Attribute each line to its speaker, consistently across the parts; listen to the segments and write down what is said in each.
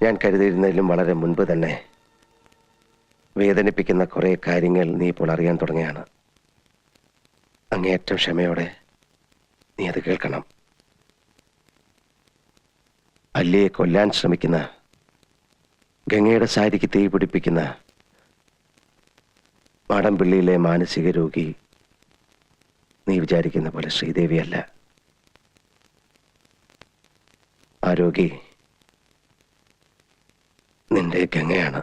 Speaker 1: ഞാൻ കരുതിയിരുന്നതിലും വളരെ മുൻപ് തന്നെ വേദനിപ്പിക്കുന്ന കുറേ കാര്യങ്ങൾ നീ ഇപ്പോൾ അറിയാൻ തുടങ്ങിയാണ്. അങ്ങേയറ്റം ക്ഷമയോടെ നീ അത് കേൾക്കണം. അല്ലിയെ കൊല്ലാൻ ശ്രമിക്കുന്ന, ഗംഗയുടെ സാരിക്ക് തീ പിടിപ്പിക്കുന്ന മാടമ്പിള്ളിയിലെ മാനസിക രോഗി നീ വിചാരിക്കുന്ന പോലെ ശ്രീദേവിയല്ല. ആ രോഗി നിന്റെ ഗംഗയാണ്.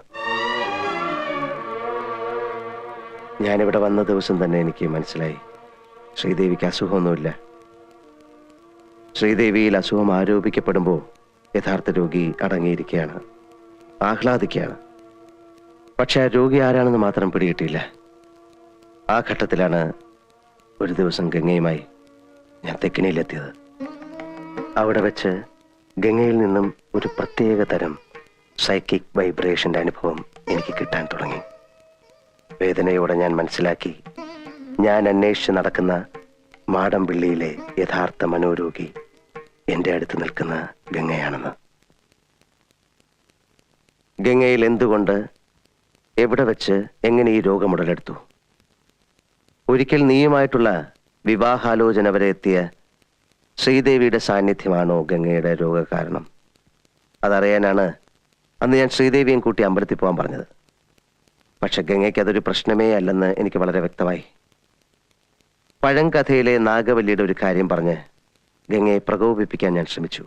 Speaker 1: ഞാനിവിടെ വന്ന ദിവസം തന്നെ എനിക്ക് മനസ്സിലായി, ശ്രീദേവിക്ക് അസുഖമൊന്നുമില്ല. ശ്രീദേവിയിൽ അസുഖം ആരോപിക്കപ്പെടുമ്പോൾ യഥാർത്ഥ രോഗി അടങ്ങിയിരിക്കുകയാണ്, ആഹ്ലാദിക്കുകയാണ്. പക്ഷെ ആ രോഗി ആരാണെന്ന് മാത്രം പിടികിട്ടിയില്ല. ആ ഘട്ടത്തിലാണ് ഒരു ദിവസം ഗംഗയുമായി ഞാൻ തെക്കിനിയിലെത്തിയത്. അവിടെ വെച്ച് ഗംഗയിൽ നിന്നും ഒരു പ്രത്യേക തരം സൈക്കിക് വൈബ്രേഷന്റെ അനുഭവം എനിക്ക് കിട്ടാൻ തുടങ്ങി. വേദനയോടെ ഞാൻ മനസ്സിലാക്കി, ഞാൻ അന്വേഷിച്ച് നടക്കുന്ന മാടമ്പിള്ളിയിലെ യഥാർത്ഥ മനോരോഗി എൻ്റെ അടുത്ത് നിൽക്കുന്ന ഗംഗയാണെന്ന്. ഗംഗയിൽ എന്തുകൊണ്ട്, എവിടെ വെച്ച്, എങ്ങനെ ഈ രോഗം ഉടലെടുത്തു? ഒരിക്കൽ നീയുമായിട്ടുള്ള വിവാഹാലോചന വരെ എത്തിയ ശ്രീദേവിയുടെ സാന്നിധ്യമാണോ ഗംഗയുടെ രോഗകാരണം? അതറിയാനാണ് അന്ന് ഞാൻ ശ്രീദേവിയും കൂട്ടി അമ്പലത്തിൽ പോകാൻ പറഞ്ഞത്. പക്ഷെ ഗംഗയ്ക്ക് അതൊരു പ്രശ്നമേ അല്ലെന്ന് എനിക്ക് വളരെ വ്യക്തമായി. പഴങ്കഥയിലെ നാഗവല്ലിയുടെ ഒരു കാര്യം പറഞ്ഞ് ഗംഗയെ പ്രകോപിപ്പിക്കാൻ ഞാൻ ശ്രമിച്ചു.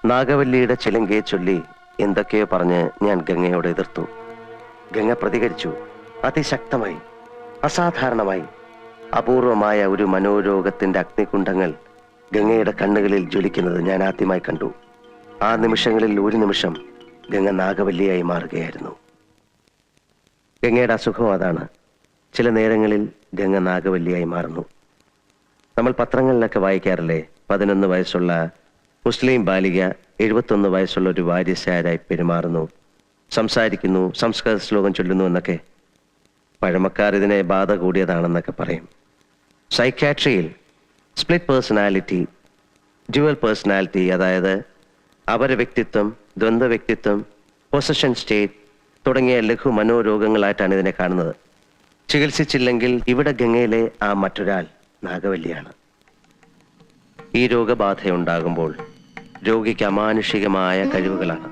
Speaker 1: നാഗവല്ലിയുടെ ചിലങ്കയെ ചൊല്ലി എന്തൊക്കെയോ പറഞ്ഞ് ഞാൻ ഗംഗയോട് എതിർത്തു. ഗംഗ പ്രതികരിച്ചു, അതിശക്തമായി, അസാധാരണമായി. അപൂർവമായ ഒരു മനോരോഗത്തിന്റെ അഗ്നികുണ്ഡങ്ങൾ ഗംഗയുടെ കണ്ണുകളിൽ ജ്വലിക്കുന്നത് ഞാൻ ആദ്യമായി കണ്ടു. ആ നിമിഷങ്ങളിൽ ഒരു നിമിഷം ഗംഗ നാഗവല്ലിയായി മാറുകയായിരുന്നു. ഗംഗയുടെ അസുഖം അതാണ്. ചില നേരങ്ങളിൽ ഗംഗ നാഗവല്ലിയായി മാറുന്നു. നമ്മൾ പത്രങ്ങളിലൊക്കെ വായിക്കാറില്ലേ, 11 വയസ്സുള്ള മുസ്ലിം ബാലിക 71 വയസ്സുള്ള ഒരു വാര്യസാരായി പെരുമാറുന്നു, സംസാരിക്കുന്നു, സംസ്കൃത ശ്ലോകം ചൊല്ലുന്നു എന്നൊക്കെ. പഴമക്കാർ ഇതിനെ ബാധ കൂടിയതാണെന്നൊക്കെ പറയും. സൈക്യാട്രിയിൽ സ്പ്ലിറ്റ് പേഴ്സണാലിറ്റി, ഡ്യുവൽ പേഴ്സണാലിറ്റി, അതായത് അപര വ്യക്തിത്വം, ദ്വന്ദ്വ വ്യക്തിത്വം, പൊസഷൻ സ്റ്റേറ്റ് തുടങ്ങിയ ലഘു മനോരോഗങ്ങളായിട്ടാണ് ഇതിനെ കാണുന്നത്. ചികിത്സിച്ചില്ലെങ്കിൽ ഇവിടെ ഗംഗയിലെ ആ മറ്റൊരാൾ നാഗവല്ലിയാണ്. ഈ രോഗബാധയുണ്ടാകുമ്പോൾ രോഗിക്ക് അമാനുഷികമായ കഴിവുകളാണ്.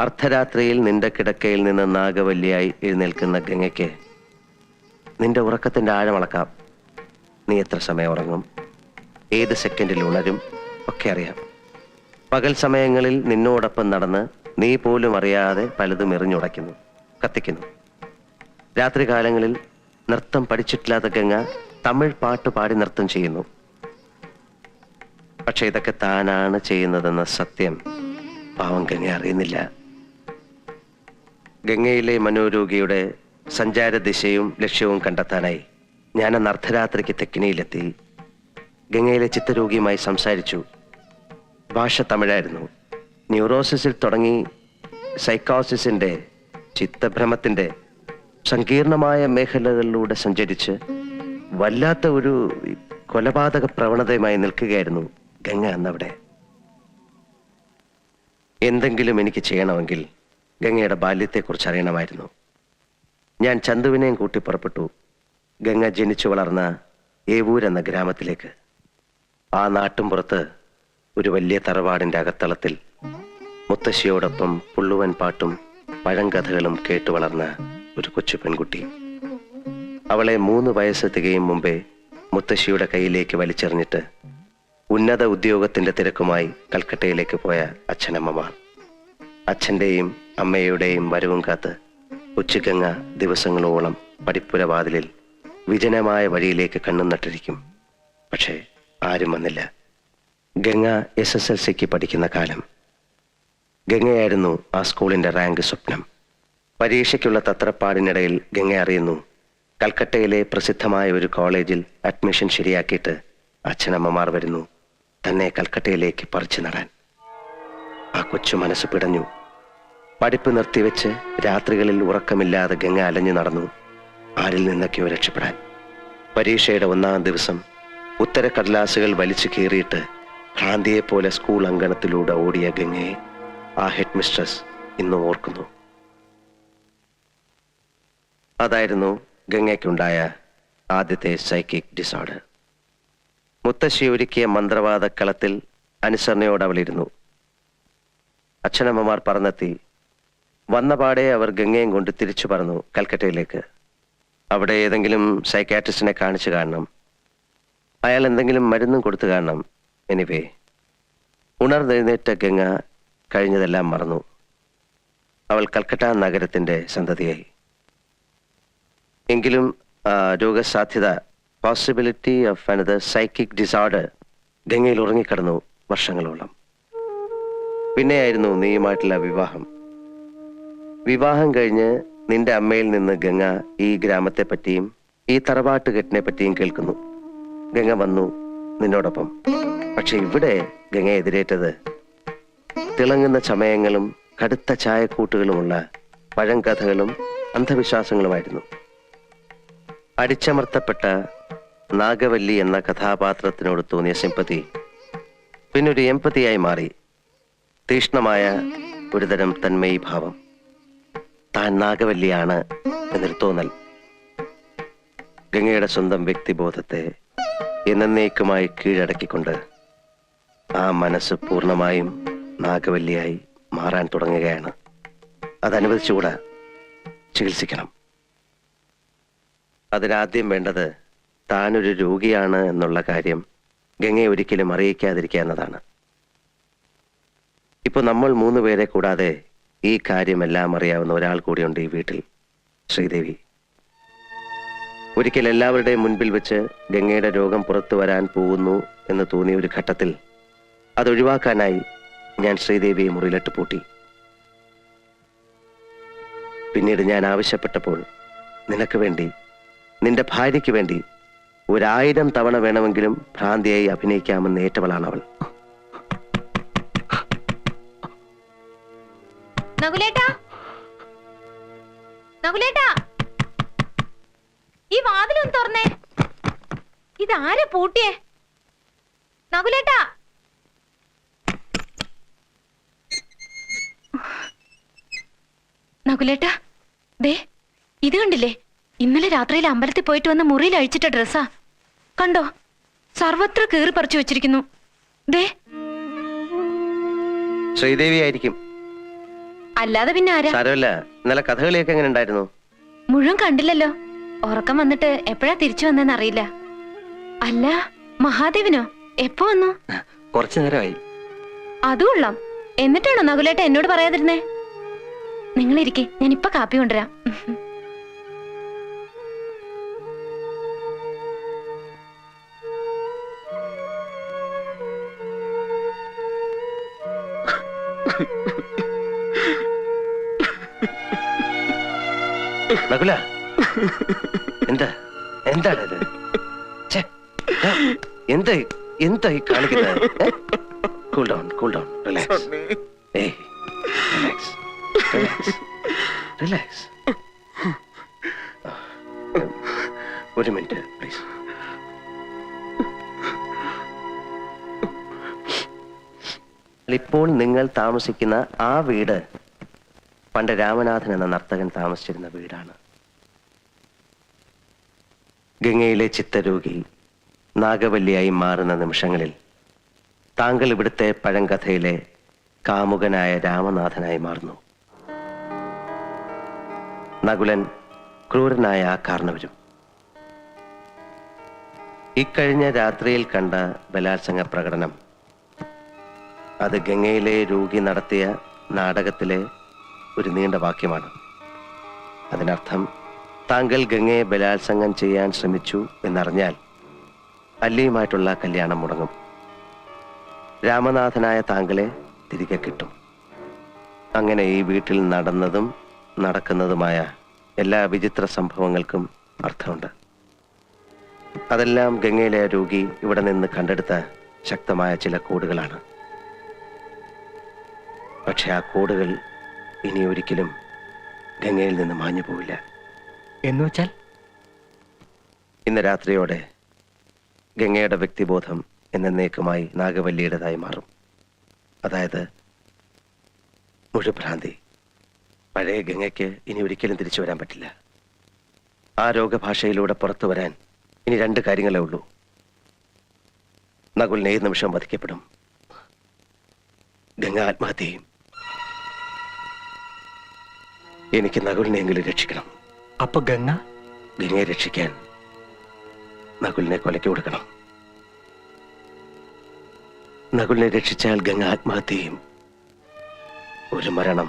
Speaker 1: അർദ്ധരാത്രിയിൽ നിന്റെ കിടക്കയിൽ നിന്ന് നാഗവല്ലിയായി എഴുന്നേൽക്കുന്ന ഗംഗയ്ക്ക് നിന്റെ ഉറക്കത്തിന്റെ ആഴമളക്കാം. നീ എത്ര സമയം ഉറങ്ങും, ഏത് സെക്കൻഡിൽ ഉണരും ഒക്കെ അറിയാം. പകൽ സമയങ്ങളിൽ നിന്നോടൊപ്പം നടന്ന് നീ പോലും അറിയാതെ പലതും എറിഞ്ഞുടയ്ക്കുന്നു, കത്തിക്കുന്നു. രാത്രികാലങ്ങളിൽ നൃത്തം പഠിച്ചിട്ടില്ലാത്ത ഗംഗ തമിഴ് പാട്ട് പാടി നൃത്തം ചെയ്യുന്നു. പക്ഷെ ഇതൊക്കെ താനാണ് ചെയ്യുന്നതെന്ന സത്യം പാവം ഗംഗ അറിയുന്നില്ല. ഗംഗയിലെ മനോരോഗിയുടെ സഞ്ചാര ദിശയും ലക്ഷ്യവും കണ്ടെത്താനായി ഞാനന്ന് അർദ്ധരാത്രിക്ക് തെക്കിനിയിലെത്തി. ഗംഗയിലെ ചിത്തരോഗിയുമായി സംസാരിച്ചു. ഭാഷ തമിഴായിരുന്നു. ന്യൂറോസിസിൽ തുടങ്ങി സൈക്കോസിസിന്റെ, ചിത്തഭ്രമത്തിന്റെ സങ്കീർണമായ മേഖലകളിലൂടെ സഞ്ചരിച്ച് വല്ലാത്ത ഒരു കൊലപാതക പ്രവണതയുമായി നിൽക്കുകയായിരുന്നു ഗംഗ അന്നവിടെ. എന്തെങ്കിലും എനിക്ക് ചെയ്യണമെങ്കിൽ ഗംഗയുടെ ബാല്യത്തെക്കുറിച്ച് അറിയണമായിരുന്നു. ഞാൻ ചന്തുവിനെയും കൂട്ടി പുറപ്പെട്ടു ഗംഗ ജനിച്ചു വളർന്ന ഏവൂർ എന്ന ഗ്രാമത്തിലേക്ക്. ആ നാട്ടുംപുറത്ത് ഒരു വലിയ തറവാടിന്റെ അകത്തളത്തിൽ മുത്തശ്ശിയോടൊപ്പം പുള്ളുവൻ പാട്ടും പഴങ്കഥകളും കേട്ടു വളർന്ന ഒരു കൊച്ചു പെൺകുട്ടി. അവളെ 3 വയസ്സ് തികയും മുമ്പേ മുത്തശ്ശിയുടെ കയ്യിലേക്ക് വലിച്ചെറിഞ്ഞിട്ട് ഉന്നത ഉദ്യോഗത്തിന്റെ തിരക്കുമായി കൽക്കട്ടയിലേക്ക് പോയ അച്ഛനമ്മമാർ. അച്ഛന്റെയും അമ്മയുടെയും വരവും കാത്ത് കൊച്ചുഗംഗ ദിവസങ്ങളോളം പടിപ്പുര വാതിലിൽ വിജനമായ വഴിയിലേക്ക് കണ്ണും നട്ടിരിക്കും. പക്ഷേ ആരും വന്നില്ല. ഗംഗ SSLCക്ക് പഠിക്കുന്ന കാലം. ഗംഗയായിരുന്നു ആ സ്കൂളിന്റെ റാങ്ക് സ്വപ്നം. പരീക്ഷയ്ക്കുള്ള തത്രപ്പാടിനിടയിൽ ഗംഗ അറിയുന്നു, കൽക്കട്ടയിലെ പ്രസിദ്ധമായ ഒരു കോളേജിൽ അഡ്മിഷൻ ശരിയാക്കിയിട്ട് അച്ഛനമ്മമാർ വരുന്നു തന്നെ കൽക്കട്ടയിലേക്ക് പറിച്ചു നടാൻ. ആ കൊച്ചു മനസ്സ് പിടഞ്ഞു. പഠിപ്പ് നിർത്തിവെച്ച് രാത്രികളിൽ ഉറക്കമില്ലാതെ ഗംഗ അലഞ്ഞു നടന്നു, ആരിൽ നിന്നൊക്കെയോ രക്ഷപ്പെടാൻ. പരീക്ഷയുടെ 1-ാം ദിവസം ഉത്തരക്കടലാസുകൾ വലിച്ചു കീറിയിട്ട് ഭ്രാന്തിയെപ്പോലെ സ്കൂൾ അങ്കണത്തിലൂടെ ഓടിയ ഗംഗയെ ആ ഹെഡ് മിസ്ട്രസ് ഇന്നും ഓർക്കുന്നു. അതായിരുന്നു ഗംഗയ്ക്കുണ്ടായ ആദ്യത്തെ സൈക്കിക് ഡിസോർഡർ. മുത്തശ്ശി ഒരുക്കിയ മന്ത്രവാദ കളത്തിൽ അനുസരണയോട് അവളിരുന്നു. അച്ഛനമ്മമാർ പറന്നെത്തി. വന്നപാടെ അവർ ഗംഗയും കൊണ്ട് തിരിച്ചു പറന്നു കൽക്കട്ടയിലേക്ക്. അവിടെ ഏതെങ്കിലും സൈക്കാട്രിസ്റ്റിനെ കാണിച്ചു കാണണം. അയാൾ എന്തെങ്കിലും മരുന്നും കൊടുത്തു കാണണം. എനിവേ, ഉണർന്നെഴുന്നേറ്റ ഗംഗ കഴിഞ്ഞതെല്ലാം മറന്നു. അവൾ കൽക്കട്ട നഗരത്തിന്റെ സന്തതിയായി. എങ്കിലും രോഗസാധ്യത, possibility of another psychic disorder ഗംഗയിൽ ഉറങ്ങിക്കിടന്നു വർഷങ്ങളോളം. പിന്നെയായിരുന്നു നീയുമായിട്ടുള്ള വിവാഹം. വിവാഹം കഴിഞ്ഞ് നിന്റെ അമ്മയിൽ നിന്ന് ഗംഗ ഈ ഗ്രാമത്തെ പറ്റിയും ഈ തറവാട്ടുകെട്ടിനെ പറ്റിയും കേൾക്കുന്നു. ഗംഗ വന്നു നിന്നോടൊപ്പം. പക്ഷെ ഇവിടെ ഗംഗ എതിരേറ്റത് തിളങ്ങുന്ന ചമയങ്ങളും കടുത്ത ചായക്കൂട്ടുകളുമുള്ള പഴങ്കഥകളും അന്ധവിശ്വാസങ്ങളുമായിരുന്നു. അടിച്ചമർത്തപ്പെട്ട നാഗവല്ലി എന്ന കഥാപാത്രത്തിനോട് തോന്നിയ സിമ്പതി പിന്നൊരു എമ്പതിയായി മാറി. തീഷ്ണമായ ഒരുതരം തന്മയി ഭാവം. താൻ നാഗവല്ലിയാണ് എന്നൊരു തോന്നൽ. ഗംഗയുടെ സ്വന്തം വ്യക്തിബോധത്തെ എന്നേക്കുമായി കീഴടക്കിക്കൊണ്ട് ആ മനസ്സ് പൂർണ്ണമായും നാഗവല്ലിയായി മാറാൻ തുടങ്ങുകയാണ്. അതനുവദിച്ചുകൂടാ, ചികിത്സിക്കണം. അതിനാദ്യം വേണ്ടത് താനൊരു രോഗിയാണ് എന്നുള്ള കാര്യം ഗംഗയെ ഒരിക്കലും അറിയിക്കാതിരിക്കുക എന്നതാണ്. ഇപ്പൊ നമ്മൾ 3 പേരെ കൂടാതെ ഈ കാര്യമെല്ലാം അറിയാവുന്ന ഒരാൾ കൂടിയുണ്ട് ഈ വീട്ടിൽ, ശ്രീദേവി. ഒരിക്കൽ എല്ലാവരുടെയും മുൻപിൽ വെച്ച് ഗംഗയുടെ രോഗം പുറത്തു വരാൻ പോകുന്നു എന്ന് തോന്നിയ ഒരു ഘട്ടത്തിൽ അതൊഴിവാക്കാനായി ഞാൻ ശ്രീദേവിയെ മുറിയിലിട്ട് പൂട്ടി. പിന്നീട് ഞാൻ ആവശ്യപ്പെട്ടപ്പോൾ നിനക്ക് വേണ്ടി, നിന്റെ ഭാര്യയ്ക്ക് വേണ്ടി 1000 തവണ വേണമെങ്കിലും ഭ്രാന്തിയായി അഭിനയിക്കാമെന്ന് ഏറ്റവളാണ് അവൾ.
Speaker 2: ഈ വാതിലൊന്ന് തുറന്നേ. ഇതാരെ പൂട്ടിയേ? നകുലേട്ടാ, നകുലേട്ടാ, ദേ ഇത് കണ്ടില്ലേ? ഇന്നലെ രാത്രിയിൽ അമ്പലത്തിൽ പോയിട്ട് വന്ന മുറിയിൽ അഴിച്ചിട്ട ഡ്രസ്സാ. കണ്ടോ? സർവത്ര കീറി പറിച്ചു വെച്ചിരിക്കുന്നു. ദേ,
Speaker 1: ശ്രീദേവി ആയിരിക്കും.
Speaker 2: അല്ലാതെ പിന്നെ ആരാ?
Speaker 1: സാരമില്ല. ഇന്നലെ കഥകളിയൊക്കെ എങ്ങനെ ഉണ്ടായിരുന്നു?
Speaker 2: മുഴുവൻ കണ്ടില്ലല്ലോ. ഉറക്കം വന്നിട്ട് എപ്പോഴാ തിരിച്ചു വന്നെന്ന് അറിയില്ല. അല്ല, മഹാദേവനോ എപ്പോ വന്നു?
Speaker 1: കുറച്ചു നേരമായി.
Speaker 2: അതുകൊള്ളാം. എന്നിട്ടാണോ നകുലേട്ട എന്നോട് പറയാതിരുന്നേ? നിങ്ങളിരിക്കെ, ഞാൻ ഇപ്പൊ കാപ്പി കൊണ്ടുവരാം.
Speaker 1: നകുല, എന്താ എന്താണിത്? എന്തായി കാണിക്കുന്നത്? Cool down, cool down, relax. Relax, relax, relax. ഒരു മിനിറ്റ് പ്ലീസ്. ഇപ്പോൾ നിങ്ങൾ താമസിക്കുന്ന ആ വീട് പണ്ട് രാമനാഥൻ എന്ന നർത്തകൻ താമസിച്ചിരുന്ന വീടാണ്. ഗംഗയിലെ ചിത്തരോഗി നാഗവല്ലിയായി മാറുന്ന നിമിഷങ്ങളിൽ താങ്കൾ ഇവിടുത്തെ പഴങ്കഥയിലെ കാമുകനായ രാമനാഥനായി മാറുന്നു. നകുലൻ ക്രൂരനായ ആ കാരണവരും. ഇക്കഴിഞ്ഞ രാത്രിയിൽ കണ്ട ബലാത്സംഗ പ്രകടനം അത് ഗംഗയിലെ രോഗി നടത്തിയ നാടകത്തിലെ ഒരു നീണ്ട വാക്യമാണ്. അതിനർത്ഥം താങ്കൾ ഗംഗയെ ബലാത്സംഗം ചെയ്യാൻ ശ്രമിച്ചു എന്നറിഞ്ഞാൽ അല്ലിയുമായിട്ടുള്ള കല്യാണം മുടങ്ങും. രാമനാഥനായ താങ്കളെ തിരികെ കിട്ടും. അങ്ങനെ ഈ വീട്ടിൽ നടന്നതും നടക്കുന്നതുമായ എല്ലാ വിചിത്ര സംഭവങ്ങൾക്കും അർത്ഥമുണ്ട്. അതെല്ലാം ഗംഗയിലെ രോഗി ഇവിടെ നിന്ന് കണ്ടെടുത്ത ശക്തമായ ചില കോഡുകളാണ്. പക്ഷെ ആ കോഡുകൾ ഇനി ഒരിക്കലും ഗംഗയിൽ നിന്ന് മാഞ്ഞു പോവില്ല.
Speaker 3: എന്നുവെച്ചാൽ
Speaker 1: ഇന്ന് രാത്രിയോടെ ഗംഗയുടെ വ്യക്തിബോധം എന്നേക്കുമായി നാഗവല്ലിയുടേതായി മാറും. അതായത് മുഴുഭ്രാന്തി. പഴയ ഗംഗയ്ക്ക് ഇനി ഒരിക്കലും തിരിച്ചു വരാൻ പറ്റില്ല. ആ രോഗഭാഷയിലൂടെ പുറത്തു വരാൻ ഇനി 2 കാര്യങ്ങളേ ഉള്ളൂ. നകുലിനെ ഏത് നിമിഷം വധിക്കപ്പെടും, ഗംഗ ആത്മഹത്യ ചെയ്യും. എനിക്ക് നകുലിനെയെങ്കിലും രക്ഷിക്കണം.
Speaker 3: അപ്പൊ
Speaker 1: ഗംഗയെ രക്ഷിക്കാൻ നകുലിനെ കൊലയ്ക്ക് കൊടുക്കണം. നകുലിനെ രക്ഷിച്ചാൽ ഗംഗ ആത്മഹത്യ ചെയ്യും. ഒരു മരണം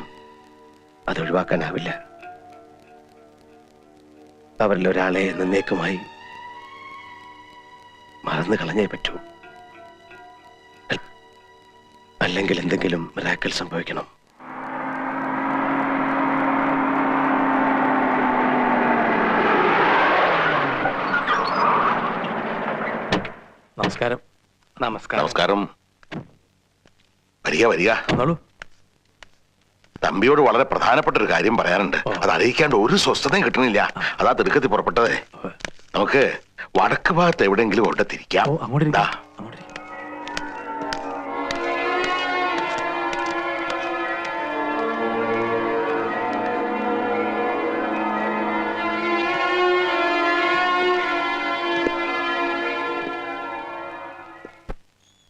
Speaker 1: അതൊഴിവാക്കാനാവില്ല. അവരിൽ ഒരാളെ എന്നേക്കുമായി മറന്നു കളഞ്ഞേ പറ്റൂ. അല്ലെങ്കിൽ എന്തെങ്കിലും മിറാക്കിൾ സംഭവിക്കണം.
Speaker 3: നമസ്കാരം.
Speaker 4: നമസ്കാരം. വരിക വരിക.
Speaker 3: വന്നോളൂ.
Speaker 4: തമ്പിയോട് വളരെ പ്രധാനപ്പെട്ട ഒരു കാര്യം പറയാനുണ്ട്. അത് അറിയിക്കാണ്ട് ഒരു സ്വസ്ഥതയും കിട്ടണില്ല. അതാ തിടുക്കത്തിൽ പുറപ്പെട്ടതേ. നമുക്ക് വടക്ക് ഭാഗത്ത് എവിടെയെങ്കിലും കൊണ്ട് തിരിക്കാം.
Speaker 3: അങ്ങോട്ട്
Speaker 4: ദാ.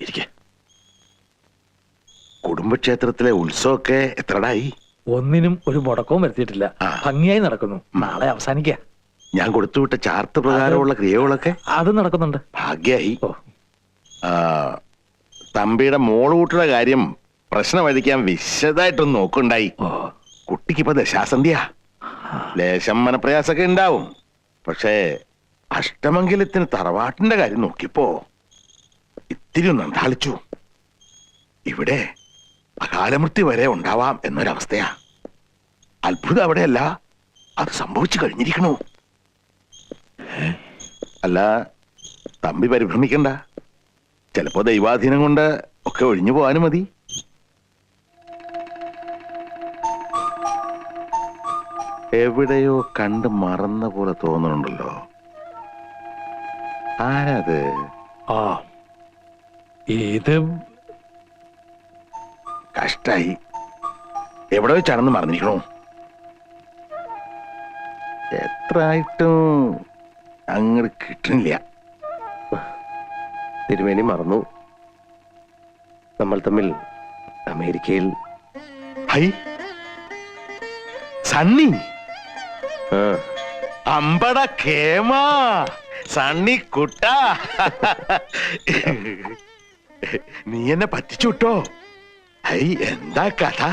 Speaker 4: ഇരിക്കെ. കുടുംബക്ഷേത്രത്തിലെ ഉത്സവമൊക്കെ എത്രടായി?
Speaker 3: ഒന്നിനും ഒരു മുടക്കവും വരുത്തിയിട്ടില്ല.
Speaker 4: ആ.
Speaker 3: ഭംഗിയായി നടക്കുന്നു. നാളെ അവസാനിക്ക.
Speaker 4: ഞാൻ കൊടുത്തുവിട്ട ചാർട്ട് പ്രകാരമുള്ള ക്രിയകളൊക്കെ
Speaker 3: അത് നടക്കുന്നുണ്ട്.
Speaker 4: ഭാഗ്യായി.
Speaker 3: ഓ.
Speaker 4: തമ്പിയുടെ മോളുകൂട്ടുള്ള കാര്യം പ്രശ്നമഴിക്കാൻ വിശദമായിട്ടൊന്ന് നോക്കുണ്ടായി.
Speaker 3: ഓ.
Speaker 4: കുട്ടിക്കിപ്പോ ദശാസന്ധ്യ. ലേശം മനപ്രയാസൊക്കെ ഉണ്ടാവും. പക്ഷേ അഷ്ടമംഗലത്തിന് തറവാട്ടിന്റെ കാര്യം നോക്കിയപ്പോ ഇത്തിരി ഒന്ന് അന്താളിച്ചു. ഇവിടെ അകാലമൃത്യു വരെ ഉണ്ടാവാം എന്നൊരവസ്ഥയാ. അത്ഭുതം അവിടെയല്ല, അത് സംഭവിച്ചു കഴിഞ്ഞിരിക്കണു. അല്ല, തമ്പി പരിഭ്രമിക്കണ്ട. ചിലപ്പോ ദൈവാധീനം കൊണ്ട് ഒക്കെ ഒഴിഞ്ഞു പോകാനും മതി. എവിടെയോ കണ്ട് മറന്ന പോലെ തോന്നുന്നുണ്ടല്ലോ. ആരത്?
Speaker 3: ആ, ഇത്
Speaker 4: കഷ്ടായി. എവിടെ വെച്ചാണെന്ന് മറന്നിരിക്കണോ? എത്ര ആയിട്ടും അങ്ങോട്ട് കിട്ടണില്ല.
Speaker 1: തിരുമേനി മറന്നു, നമ്മൾ തമ്മിൽ അമേരിക്കയിൽ.
Speaker 4: ഹൈ, സണ്ണി.
Speaker 1: ആ,
Speaker 4: അമ്പട കേമാ സണ്ണി കുട്ട. നീ എന്നെ പറ്റിച്ചുട്ടോ. ഹൈ, എന്താ കഥ?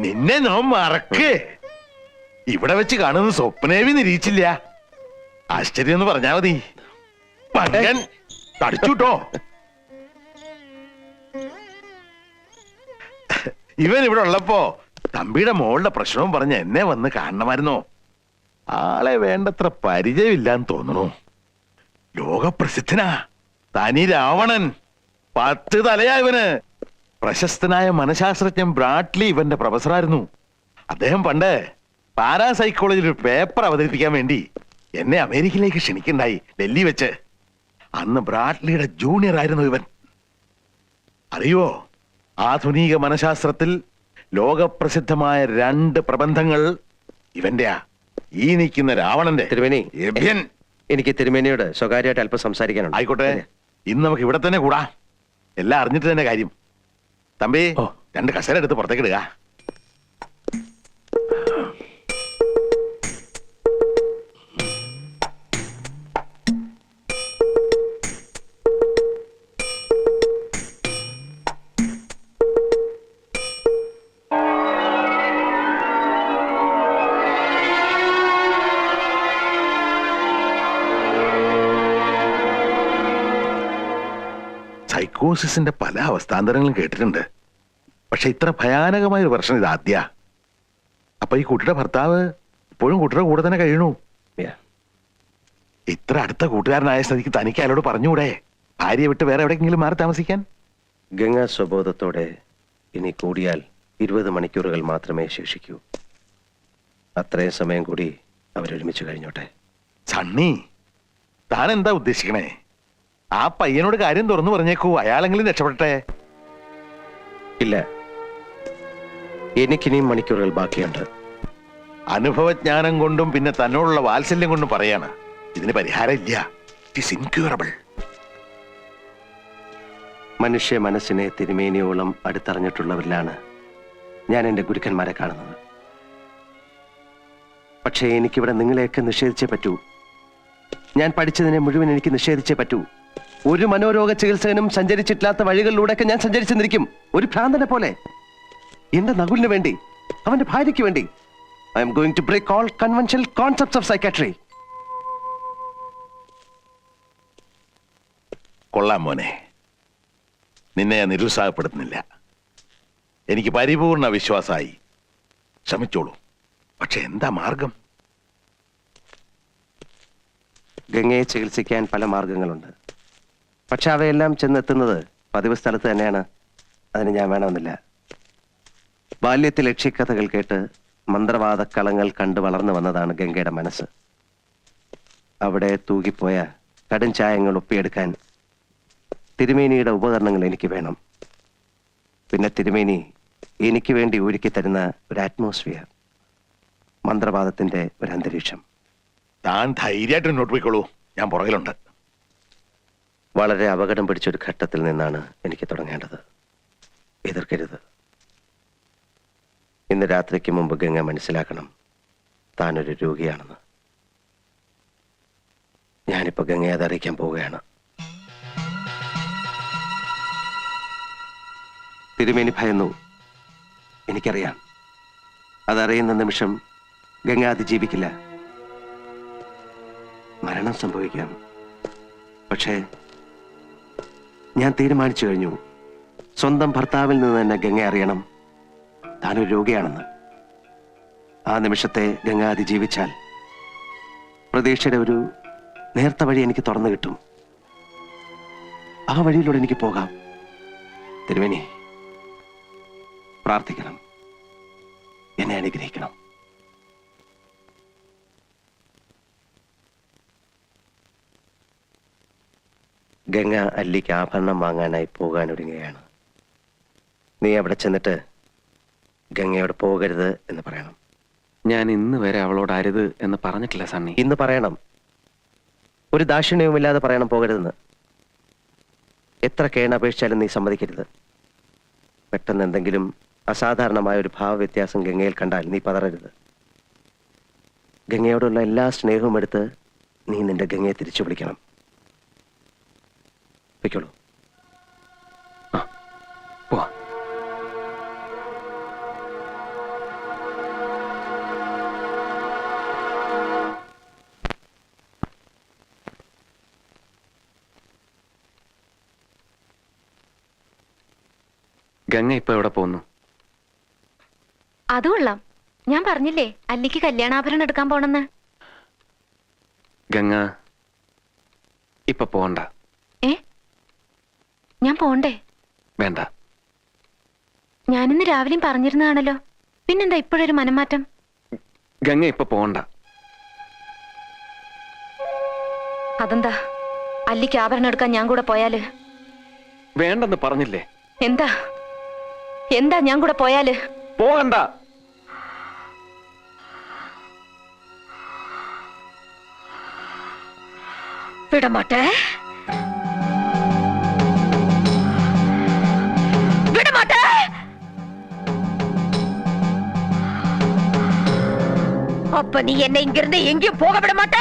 Speaker 4: നിന്നെ ഞാൻ മറക്ക്. ഇവിടെ വെച്ച് കാണുന്ന സ്വപ്നേവി നിരീക്ഷിച്ചില്ല. ആശ്ചര്യം എന്ന് പറഞ്ഞാ മതി. പങ്കൻ തടിച്ചുട്ടോ. ഇവൻ ഇവിടെ ഉള്ളപ്പോ തമ്പിയുടെ മോളുടെ പ്രശ്നവും പറഞ്ഞ് എന്നെ വന്ന് കാണണമായിരുന്നോ? ആളെ വേണ്ടത്ര പരിചയമില്ലാന്ന് തോന്നണു. ലോകപ്രസിദ്ധനാ തനി രാവണൻ. 10 തലയാ ഇവന്. പ്രശസ്തനായ മനഃശാസ്ത്രജ്ഞൻ ബ്രാഡ്ലി ഇവന്റെ പ്രൊഫസറായിരുന്നു. അദ്ദേഹം പണ്ട് പാരാസൈക്കോളജിയിൽ ഒരു പേപ്പർ അവതരിപ്പിക്കാൻ വേണ്ടി എന്നെ അമേരിക്കയിലേക്ക് ക്ഷണിക്കണ്ടായി, ഡൽഹി വെച്ച്. അന്ന് ബ്രാഡ്ലിയുടെ ജൂനിയർ ആയിരുന്നു ഇവൻ. അറിയോ, ആധുനിക മനഃശാസ്ത്രത്തിൽ ലോകപ്രസിദ്ധമായ 2 പ്രബന്ധങ്ങൾ ഇവന്റെയാ. ഈ നിൽക്കുന്ന രാവണന്റെ.
Speaker 1: തിരുമേനി,
Speaker 4: എബ്യൻ.
Speaker 1: എനിക്ക് തിരുമേനിയോട് സ്വകാര്യമായിട്ട് അല്പം സംസാരിക്കാനുണ്ട്.
Speaker 4: ആയിക്കോട്ടെ, ഇന്ന് നമുക്ക് ഇവിടെ തന്നെ കൂടാ. എല്ലാം അറിഞ്ഞിട്ട് തന്നെ കാര്യം. തമ്പി,
Speaker 3: ഓ.
Speaker 4: 2 കസേര എടുത്ത് പുറത്തേക്ക് ഇടുക. സൈക്കോസിന്റെ പല അവസ്ഥാന്തരങ്ങളും കേട്ടിട്ടുണ്ട്. പക്ഷെ ഇത്ര ഭയാനകമായ ഒരു പ്രശ്നം ഇതാദ്യ. അപ്പൊ ഈ കുട്ടിയുടെ ഭർത്താവ് ഇപ്പോഴും കുട്ടിയുടെ കൂടെ തന്നെ കഴിയണു.
Speaker 1: Yeah.
Speaker 4: ഇത്ര അടുത്ത കൂട്ടുകാരനായ സ്ഥിതിക്ക് തനിക്ക് അയാളോട് പറഞ്ഞുകൂടെ ഭാര്യയെ വിട്ട് വേറെ എവിടെയെങ്കിലും മാറി താമസിക്കാൻ?
Speaker 1: ഗംഗാ സ്വബോധത്തോടെ ഇനി കൂടിയാൽ 20 മണിക്കൂറുകൾ മാത്രമേ ശേഷിക്കൂ. അത്രയും സമയം കൂടി അവരൊരുമിച്ച് കഴിഞ്ഞോട്ടെ.
Speaker 4: സണ്ണി, താൻ എന്താ ഉദ്ദേശിക്കണേ? ആ പയ്യനോട് കാര്യം തുറന്നു പറഞ്ഞേക്കൂ, അയാളെങ്കിലും രക്ഷപ്പെട്ടെ.
Speaker 1: ഇല്ല, എനിക്കിനിയും മണിക്കൂറുകൾ ബാക്കിയുണ്ട്.
Speaker 4: അനുഭവജ്ഞാനം കൊണ്ടും പിന്നെ തന്നോടുള്ള വാത്സല്യം കൊണ്ടും പറയാണ് ഇതിന് പരിഹാരം ഇല്ല. It is incurable.
Speaker 1: മനുഷ്യ മനസ്സിനെ തിരുമേനിയോളം അടുത്തറിഞ്ഞിട്ടുള്ളവരിലാണ് ഞാൻ എൻ്റെ ഗുരുക്കന്മാരെ കാണുന്നത്. പക്ഷേ എനിക്കിവിടെ നിങ്ങളെയൊക്കെ നിഷേധിച്ചേ പറ്റൂ. ഞാൻ പഠിച്ചതിനെ മുഴുവൻ എനിക്ക് നിഷേധിച്ചേ പറ്റൂ. ഒരു മനോരോഗ ചികിത്സകനും സഞ്ചരിച്ചിട്ടില്ലാത്ത വഴികളിലൂടെയൊക്കെ ഞാൻ സഞ്ചരിച്ചെന്നിരിക്കും, ഒരു ഭ്രാന്തനെ പോലെ. എന്റെ നകുലിന് വേണ്ടി, അവന്റെ ഭാര്യയ്ക്ക് വേണ്ടി. I am going to break all conventional concepts of psychiatry.
Speaker 4: കൊള്ളാം മോനെ, നിന്നെ ഞാൻ നിരുത്സാഹപ്പെടുത്തുന്നില്ല. എനിക്ക് പരിപൂർണ വിശ്വാസമായി. ശ്രമിച്ചോളൂ. പക്ഷെ എന്താ മാർഗം?
Speaker 1: ഗംഗയെ ചികിത്സിക്കാൻ പല മാർഗങ്ങളുണ്ട്. പക്ഷെ അവയെല്ലാം ചെന്നെത്തുന്നത് പതിവ് സ്ഥലത്ത് തന്നെയാണ്. അതിന് ഞാൻ വേണമെന്നില്ല. ബാല്യത്തിൽ ലക്ഷ്യക്കഥകൾ കേട്ട് മന്ത്രവാദക്കളങ്ങൾ കണ്ടു വളർന്നു വന്നതാണ് ഗംഗയുടെ മനസ്സ്. അവിടെ തൂകിപ്പോയ കടും ചായങ്ങൾ ഒപ്പിയെടുക്കാൻ തിരുമേനിയുടെ ഉപകരണങ്ങൾ എനിക്ക് വേണം. പിന്നെ തിരുമേനി എനിക്ക് വേണ്ടി ഒരുക്കി തരുന്ന ഒരു അറ്റ്മോസ്ഫിയർ, മന്ത്രവാദത്തിന്റെ ഒരു അന്തരീക്ഷം.
Speaker 4: താൻ ധൈര്യമായിട്ട് മുന്നോട്ട് പോയിക്കോളൂ, ഞാൻ പുറകിലുണ്ട്.
Speaker 1: വളരെ അപകടം പിടിച്ചൊരു ഘട്ടത്തിൽ നിന്നാണ് എനിക്ക് തുടങ്ങേണ്ടത്. എതിർക്കരുത്. ഇന്ന് രാത്രിക്ക് മുമ്പ് ഗംഗ മനസ്സിലാക്കണം താനൊരു രോഗിയാണെന്ന്. ഞാനിപ്പോ ഗംഗയെ അതറിയിക്കാൻ പോവുകയാണ്. തിരുമേനി ഭയന്നു, എനിക്കറിയാം. അതറിയുന്ന നിമിഷം ഗംഗ അതിജീവിക്കില്ല. മരണം സംഭവിക്കാം. പക്ഷേ ഞാൻ തീരുമാനിച്ചു കഴിഞ്ഞു, സ്വന്തം ഭർത്താവിൽ നിന്ന് തന്നെ ഗംഗ അറിയണം താനൊരു രോഗിയാണെന്ന്. ആ നിമിഷത്തെ ഗംഗ അതിജീവിച്ചാൽ പ്രതീക്ഷയുടെ ഒരു നേർത്ത വഴി എനിക്ക് തുറന്നു കിട്ടും. ആ വഴിയിലൂടെ എനിക്ക് പോകാം. തിരുമേനി പ്രാർത്ഥിക്കണം, എന്നെ അനുഗ്രഹിക്കണം. ഗംഗ അല്ലിക്ക് ആഭരണം വാങ്ങാനായി പോകാനൊരുങ്ങുകയാണ്. നീ അവിടെ ചെന്നിട്ട് ഗംഗയോട് പോകരുത് എന്ന് പറയണം.
Speaker 5: ഞാൻ ഇന്ന് വരെ അവളോട് അരുത് എന്ന് പറഞ്ഞിട്ടില്ല സണ്ണി.
Speaker 1: ഇന്ന് പറയണം. ഒരു ദാക്ഷിണ്യവുമില്ലാതെ പറയണം പോകരുതെന്ന്. എത്ര കേണപേക്ഷിച്ചാലും നീ സമ്മതിക്കരുത്. പെട്ടെന്ന് എന്തെങ്കിലും അസാധാരണമായ ഒരു ഭാവവ്യത്യാസം ഗംഗയിൽ കണ്ടാൽ നീ പതറരുത്. ഗംഗയോടുള്ള എല്ലാ സ്നേഹവും എടുത്ത് നീ നിന്റെ ഗംഗയെ തിരിച്ചു വിളിക്കണം. വെക്കോളൂ.
Speaker 5: പോവാ. ഗംഗ ഇപ്പൊ എവിടെ പോകുന്നു?
Speaker 2: അത് കൊള്ളാം. ഞാൻ പറഞ്ഞില്ലേ അല്ലിക്ക് കല്യാണാഭരണം എടുക്കാൻ പോണെന്ന്.
Speaker 5: ഗംഗ ഇപ്പൊ പോണ്ട.
Speaker 2: ഞാൻ പോണ്ടേ?
Speaker 5: വേണ്ട.
Speaker 2: ഞാനിന്ന് രാവിലെയും പറഞ്ഞിരുന്നതാണല്ലോ, പിന്നെന്താ ഇപ്പോഴൊരു മനംമാറ്റം?
Speaker 5: ഗംഗ ഇപ്പൊ പോണ്ട.
Speaker 2: അതെന്താ? അല്ലിക്ക് ആഭരണം എടുക്കാൻ ഞാൻ കൂടെ പോയാല്?
Speaker 5: വേണ്ടെന്ന് പറഞ്ഞില്ലേ?
Speaker 2: എന്താ എന്താ ഞാൻ കൂടെ പോയാല്?
Speaker 5: പോകണ്ട.
Speaker 2: വിടമാട്ടെ, വിടമാട്ടെ. அப்ப நீ என்ன இங்கிருந்து எங்கேயும் போக விட மாட்ட?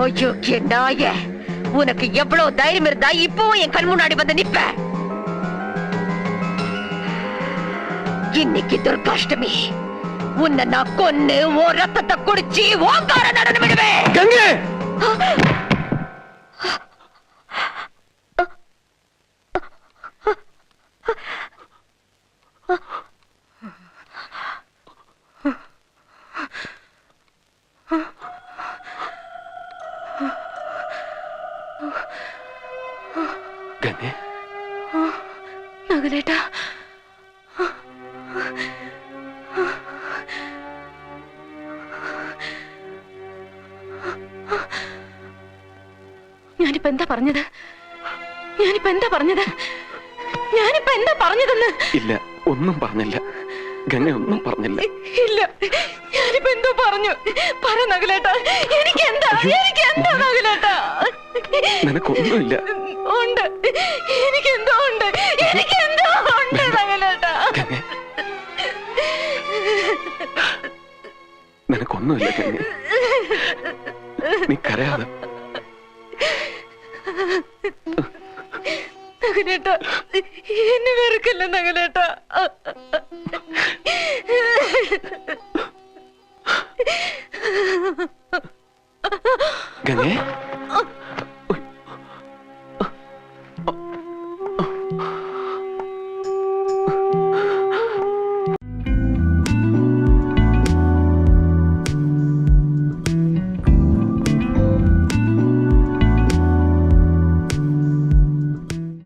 Speaker 2: ஐயோ நாய, உனக்கு எவ்வளவு தைரியம் இருந்தா இப்பவும் என் கண் முன்னாடி வந்து நிப்ப? இன்னைக்கு துர்காஷ்டமி, உன்னை நான் கொன்னு ஓ ரத்தத்தை குடிச்சு ஓங்கார நடனம் விடுவேன்.
Speaker 5: ഗംഗേ! ഗംഗേ!
Speaker 2: നകുലേട്ടാ, ഞാനിപ്പോ എന്താ പറഞ്ഞത്? ഞാനിപ്പോ എന്താ പറഞ്ഞതെന്ന്?
Speaker 5: ഇല്ല, ഒന്നും പറഞ്ഞില്ല. ഗംഗ ഒന്നും പറഞ്ഞില്ല.
Speaker 2: ഇല്ല, ഞാനിപ്പോ എന്തോ പറഞ്ഞു. പറ നകുലേട്ടാ, എനിക്കെന്താ നകുലേട്ടാ?
Speaker 5: നിനക്കൊന്നുമില്ല.
Speaker 2: ഉണ്ട്, എനിക്കെന്തോ ഉണ്ട് നകുലേട്ടാ.
Speaker 5: ഗംഗ, നിനക്കൊന്നുമില്ല ഗംഗ. നീ കരയാതെ.
Speaker 2: നകുലേട്ടാ, എന്നെ വെറുക്കല്ല നകുലേട്ടാ.
Speaker 5: ഗംഗേ